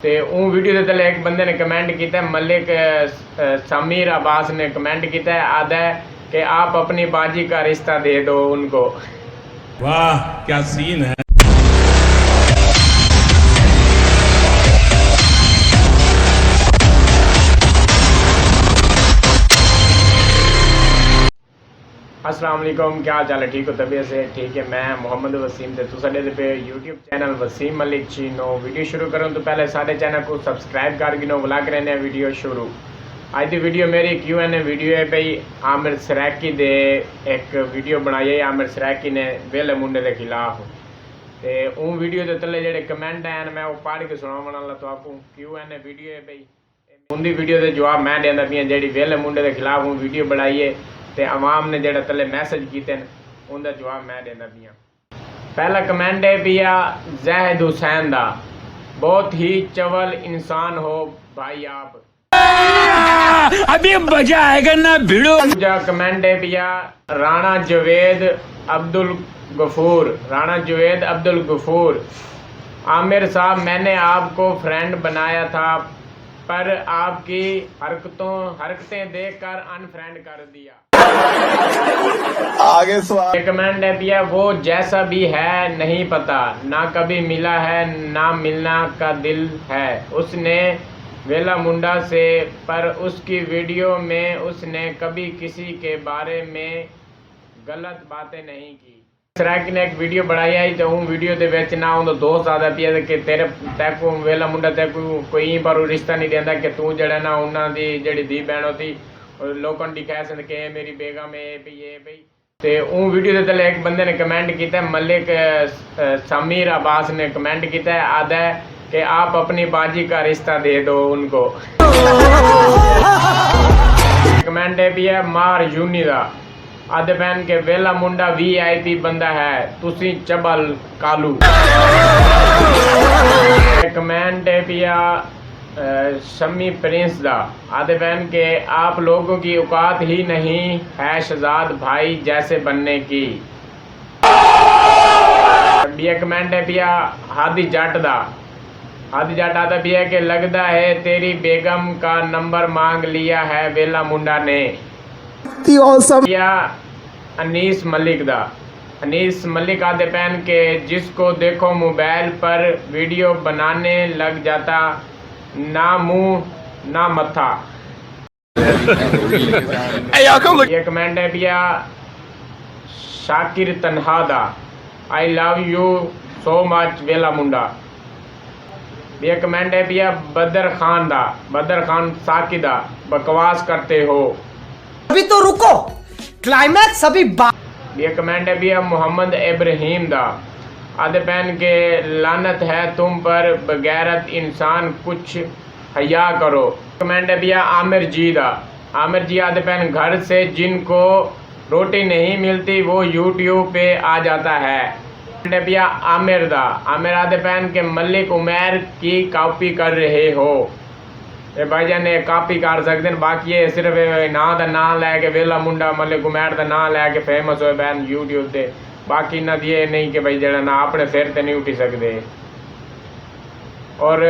ਤੇ ਉਹ ਵੀਡੀਓ ਦੇ ਥੱਲੇ ਇੱਕ ਬੰਦੇ ਨੇ कमेंट किया, मलिक समीर अब्बास ने कमेंट किया आधा कि आप अपनी बाजी का रिश्ता दे दो उनको। वाह क्या सीन है। अस्सलाम वालेकुम, क्या हाल चाल है? ठीक हो? तबीयत से ठीक है? मैं मोहम्मद वसीम थे तो साढ़े पे YouTube channel Waseem Malik Cheeno. Video शुरू करूँ तो पहले साढ़े चैनल को सब्सक्राइब कर गिनो, बुला कर रहने वीडियो शुरू। आज की वीडियो मेरी Q&A वीडियो है भाई। आमिर सराकी दे एक वीडियो बनाई है आमिर सराकी ने वेले मुंडे के खिलाफ। तो उन वीडियो के थले जो कमेंट हैं मैं वो पढ़ के सुनावन वाला तो आपको Q&A वीडियो है भाई। उनकी वीडियो के जवाब मैं देना पिया जी वेले मुंडे के खिलाफ वो वीडियो बनाई है ते अवाम ने जेड़ा तले मैसेज किए उनका जवाब मैं देना पिया। पहला कमेंट है पिया ज़ाहिद हुसैन दा, बहुत ही चवल इंसान हो भाई आप, अभी मजा आएगा ना भिड़ो। दूसरा कमेंट है पिया राणा जवेद अब्दुल गफूर, राणा जवेद अब्दुल गफूर, आमिर साहब मैंने आपको फ्रेंड बनाया था पर आपकी हरकतें देखकर अनफ्रेंड कर दिया। आगे सवाल कमेंट है भैया वो जैसा भी है नहीं पता, ना कभी मिला है ना मिलना का दिल है उसने वेला मुंडा से, पर उसकी वीडियो में उसने कभी किसी के बारे में गलत बातें नहीं की। सराकी ने एक वीडियो बनाई है तो उन वीडियो दे विच ना उन दोस्त आदा पिया कि तेरे तैको वेला मुंडा तैको कोई पर रिश्ता नहीं देंदा कि तू जड़ा ना उन्हां दी जेड़ी धी बहन होती लोगों की कह सकते कि मेरी बेगम है भाई। तो उन वीडियो के थले एक बंदे ने कमेंट किया, मलिक समीर अब्बास ने कमेंट किया आधा कि आप अपनी बाजी का रिश्ता दे दो उनको। कमेंट है भी है मार यूनी का आधे बहन के वेला मुंडा VIP बंदा है तुसी चबल कालू। कमेंट है पिया शमी प्रिंस दा, आधे बहन के आप लोगों की औकात ही नहीं है शहजाद भाई जैसे बनने की। बिया कमेंट है पिया हादी जट दा, हादी जट आता पिया के लगता है तेरी बेगम का नंबर मांग लिया है वेला मुंडा ने। पिया अनीस मलिक दा, अनीस मलिक आधे बहन के जिसको देखो मोबाइल पर वीडियो बनाने लग जाता, ना मुंह ना मथा। ये कमेंट है भैया शाकिर तनहा दा, I love you so much वेला मुंडा। ये कमेंट है भैया बदर खान दा, बदर खान साकी दा, बकवास करते हो। अभी तो रुको क्लाइमैक्स अभी। ये कमेंट है भैया मोहम्मद इब्राहिम दा, आधे बहन के लानत है तुम पर बगैरत इंसान कुछ हया करो। कमेंट है भैया आमिर जी दा, आमिर जी आधे बहन घर से जिनको रोटी नहीं मिलती वो YouTube पे आ जाता है। कमेंट है भैया आमिर दा, आमिर आधे बहन के मलिक उमैर की कॉपी कर रहे हो। ये भाईजान ने कॉपी कर सकते हैं, बाकी ये सिर्फ ना का ना लैके वेला मुंडा मलिक उमैर का ना लैके फेमस हो बहन YouTube से, बाकी ना ये नहीं कि भाई जरा ना अपने सिर ते नहीं उठी सकते। और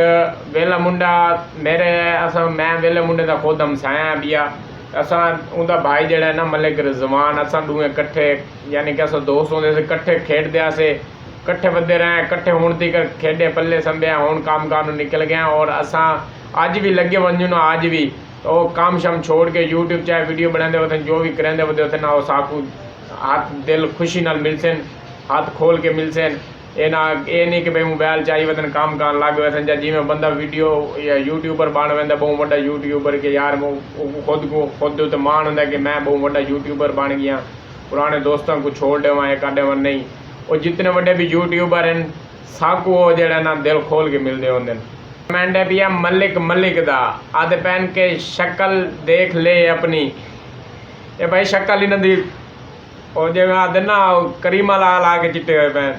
वेला मुंडा मेरे असा मैं वेले मुंडे का खुद हमसाया बिया, असा उनका भाई जड़ा ना मलिक रिजवान असा दूए कट्ठे यानी कि असा दोस्त होंदे से कट्ठे खेडदे से कट्ठे बदे रहे कट्ठे हुण तक खेडे पल्ले संभ्या हुण काम कार निकल गया। और असा अज भी लगे वंजू ना अज भी तो काम शम छोड़ के YouTube चाहे वीडियो बनाते होते जो भी करेंदे होते ना वो साकू हाथ दिल खुशी नाल मिल सन, हाथ खोल के मिल सन। ये नहीं कि भाई मोबाइल चाहिए वतन काम कर लग वैसे या जिमें बंदा वीडियो या यूट्यूबर बन वैसा बहुत बड़ा यूट्यूबर के यार खुद उत्ते मान होंगे कि मैं बहुत बड़ा यूट्यूबर बन गया, पुराने दोस्तों को छोड़ देव एक आधे नहीं। और जितने बड़े भी यूट्यूबर हैं साकू वो जरा ना दिल खोल के मिलते होंगे। कमेंट है भैया मलिक मलिक दा, आधे पहन के शक्ल देख ले अपनी, ये भाई शक्ल ही नहीं और जो आदे ना करीमा ला के चिट्टे हुए पैन।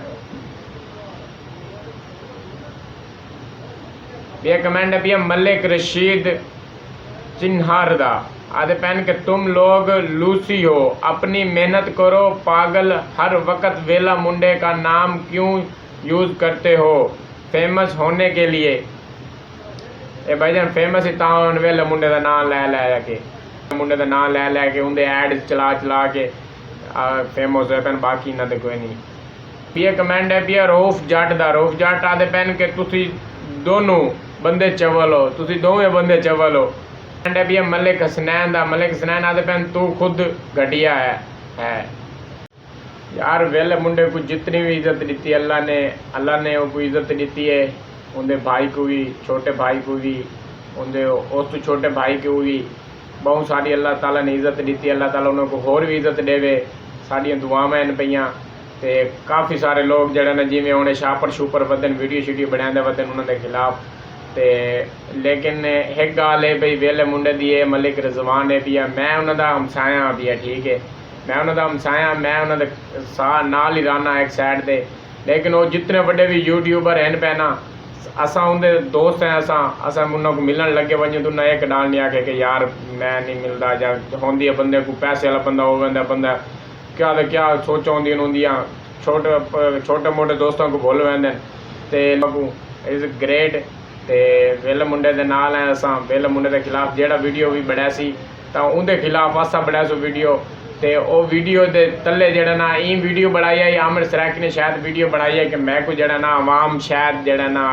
ये कमेंट है भैया मलिक रशीद चिन्हार दा, आधे पहन के तुम लोग लूसी हो, अपनी मेहनत करो पागल, हर वक्त वेला मुंडे का नाम क्यों यूज़ करते हो फेमस होने के लिए। ਇਹ ਭਾਈਜਾਨ ਫੇਮਸ ਹੀ ਤਾਂ ਵੇਲੇ ਮੁੰਡੇ ਦਾ ਨਾਮ ਲੈ ਕੇ ਮੁੰਡੇ ਦਾ ਨਾਮ ਲੈ ਕੇ ਉਹਦੇ ਐਡ ਚਲਾ ਕੇ ਫੇਮਸ ਹੋਏ ਪੈਣ, ਬਾਕੀ ਇਹਨਾਂ ਦੇ ਕੋਈ ਨਹੀਂ। ਵੀ ਇਹ ਕਮੈਂਟ ਹੈ ਵੀ ਰੋਫ ਜੱਟ ਆਦੇ ਪੈਣ ਕਿ ਤੁਸੀਂ ਦੋਨੋਂ ਬੰਦੇ ਚਵਲ ਹੋ, ਤੁਸੀਂ ਦੋਵੇਂ ਬੰਦੇ ਚਵਲ ਹੋ। ਕਮੈਂਟ ਹੈ ਵੀ ਮਲਿਕ ਹਸਨੈਨ आदे पैन तू खुद घटिया है यार। वेले मुंडे को जितनी भी इज्जत दी अल्लाह ने वो कोई इज्जत दी है, उनके भाई को भी, छोटे भाई को भी, उनके उस तो छोटे भाई को भी बहुत सारी अल्लाह ताला ने इज्जत दी। अल्लाह ताला उन्होंने होर भी इज्जत देवे। साड़ियाँ दुआवां हैं पईयां ते काफ़ी सारे लोग जड़े ने जिमें उन्हें छापर वदन वीडियो शीडियो बनाते वदन उन्होंने खिलाफ ते, लेकिन एक गाल है भाई वेले मुंडे दी है मलिक रिजवान है भी है, मैं उन्होंने हमसाया भी है, ठीक है, मैं उन्होंने हमसाया, मैं उन्होंने नाल ही रहना एक साइड से। लेकिन वो जितने बड़े भी यूट्यूबर हैं पे ना, असा उनके दोस्त हैं, असा उन्होंने मिलन लगे वजह तो उन्हें एक डाल नहीं आके कि यार मैं नहीं मिलता, या होंगी है बंदे को पैसे वाला बंदा हो बंदा क्या तो क्या सोच होंदियां छोटे मोटे दोस्तों को भुल वेंदे ते इज़ ग्रेट। ते वेले मुंडे दे नाल है, असां वेले मुंडे के खिलाफ जेड़ा वीडियो भी बढ़िया सी तो उनके खिलाफ असा बढ़िया सो वीडियो ते ओ वीडियो दे तले जेड़ा ना ई वीडियो बनाई है आमिर सराकी ने शायद वीडियो बनाई है कि मैं को जेड़ा ना आवाम शायद जेड़ा ना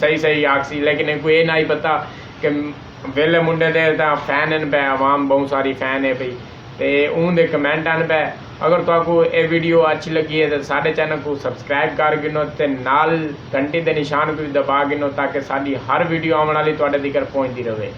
सही आखसी, लेकिन कोई ये ना ही पता कि वेले मुंडे दे फैन हैं पे, आवाम बहुत सारी फैन है पई ते उनके कमेंट आन पे। अगर तुहानू ये वीडियो अच्छी लगी है तो साढ़े चैनल को सबसक्राइब कर गिनो ते नाल घंटी के निशान को भी दबा गिनो ताकि साड़ी हर वीडियो आने वाली तुहाडे तक पहुँचती रहे।